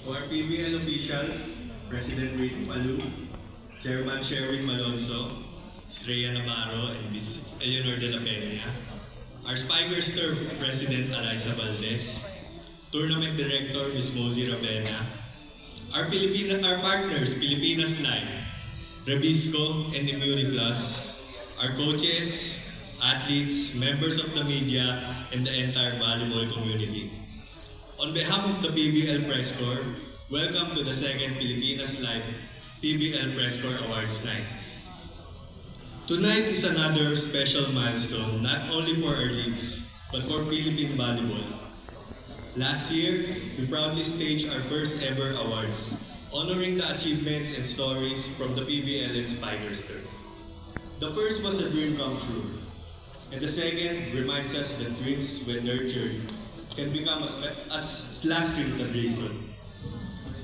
To our PBL officials, President Rick Palu, Chairman Sherwin Malonzo, Shreya Navarro, and Ms. Eleanor de la Peña, our Spikers Turf President Eliza Valdez, Tournament Director Ms. Mosey Ravena, our partners Pilipinas Live, Rebisco and Immuni Plus, our coaches, athletes, members of the media, and the entire volleyball community. On behalf of the PBL Press Corps, welcome to the second Pilipinas Live PBL Press Corps Awards Night. Tonight is another special milestone, not only for our leagues, but for Philippine volleyball. Last year, we proudly staged our first ever awards, honoring the achievements and stories from the PBL and Spikers Turf. The first was a dream come true, and the second reminds us that dreams, when nurtured, can become a lasting tradition.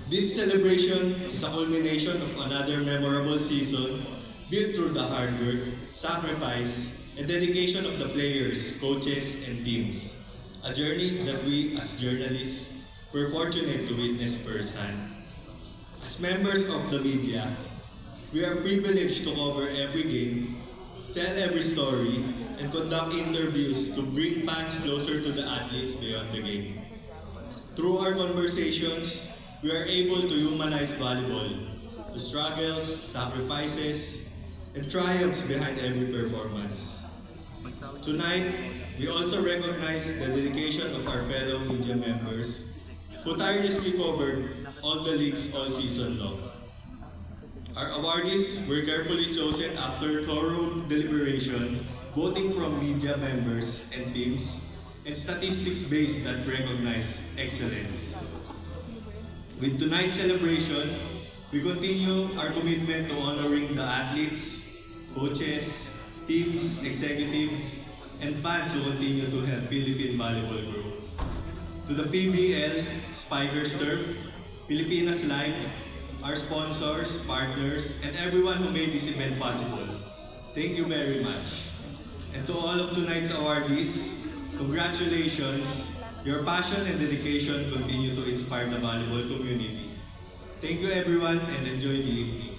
This celebration is a culmination of another memorable season built through the hard work, sacrifice, and dedication of the players, coaches, and teams. A journey that we as journalists were fortunate to witness firsthand. As members of the media, we are privileged to cover every game, tell every story, and conduct interviews to bring fans closer to the athletes beyond the game. Through our conversations, we are able to humanize volleyball, the struggles, sacrifices, and triumphs behind every performance. Tonight, we also recognize the dedication of our fellow media members who tirelessly covered all the leagues all season long. Our awardees were carefully chosen after thorough deliberation, voting from media members and teams, and statistics-based that recognize excellence. With tonight's celebration, we continue our commitment to honoring the athletes, coaches, teams, executives, and fans who continue to help Philippine volleyball grow. To the PBL, Spikers Turf, Pilipinas Live, our sponsors, partners, and everyone who made this event possible, thank you very much. And to all of tonight's awardees, congratulations. Your passion and dedication continue to inspire the volleyball community. Thank you everyone and enjoy the evening.